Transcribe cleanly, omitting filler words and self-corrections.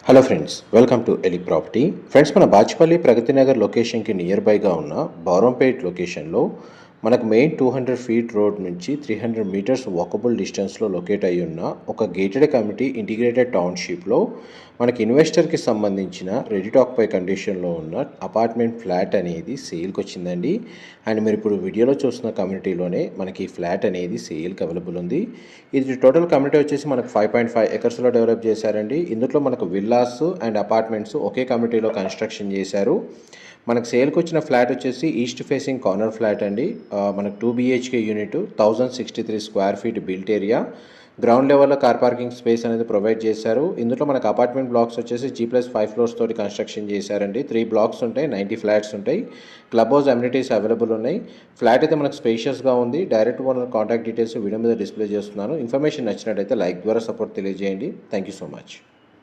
Hello friends, welcome to Eli property. Friends, మన బాచ్పల్లి ప్రగతి నగర్ లొకేషన్కి near బైగా ఉన్న బారంపేట్ లొకేషన్లో మనకు మెయిన్ 200 ఫీట్ రోడ్ నుంచి 300 మీటర్స్ వాకబుల్ డిస్టెన్స్లో లొకేట్ అయి ఉన్న ఒక గేటెడ్ కమ్యూనిటీ ఇంటిగ్రేటెడ్ టౌన్షిప్లో మనకి ఇన్వెస్టర్కి సంబంధించిన రెడీ టు ఆక్యుపై కండిషన్లో ఉన్న అపార్ట్మెంట్ ఫ్లాట్ అనేది సేల్కి వచ్చిందండి. అండ్ మీరు ఇప్పుడు వీడియోలో చూస్తున్న కమ్యూనిటీలోనే మనకి ఈ ఫ్లాట్ అనేది సేల్కి అవైలబుల్ ఉంది. ఇది టోటల్ కమ్యూనిటీ వచ్చేసి మనకు 5.5 ఎకర్స్లో డెవలప్ చేశారండి. ఇందులో మనకు విల్లాస్ అండ్ అపార్ట్మెంట్స్ ఒకే కమ్యూనిటీలో కన్స్ట్రక్షన్ చేశారు. మనకు సేల్కి వచ్చిన ఫ్లాట్ వచ్చేసి ఈస్ట్ ఫేసింగ్ కార్నర్ ఫ్లాట్ అండి. మనకు 2 BHK unit, 1063 square feet built area, ground లెవెల్లో కార్ పార్కింగ్ స్పేస్ అనేది ప్రొవైడ్ చేశారు. ఇందులో మనకు అపార్ట్మెంట్ బ్లాక్స్ వచ్చేసి G+5 ఫ్లోర్స్ తోటి కన్స్ట్రక్షన్ చేశారండి. 3 బ్లాక్స్ ఉంటాయి, 90 ఫ్లాట్స్ ఉంటాయి. క్లబ్ హౌస్ అమ్యూనిటీస్ అవైలబుల్ ఉన్నాయి. ఫ్లాట్ అయితే మనకు స్పేషియస్గా ఉంది. Direct owner contact details video మీద డిస్ప్లే చేస్తున్నాను. ఇన్ఫర్మేషన్ నచ్చినట్టయితే లైక్ ద్వారా సపోర్ట్ తెలియజేయండి. Thank you so much.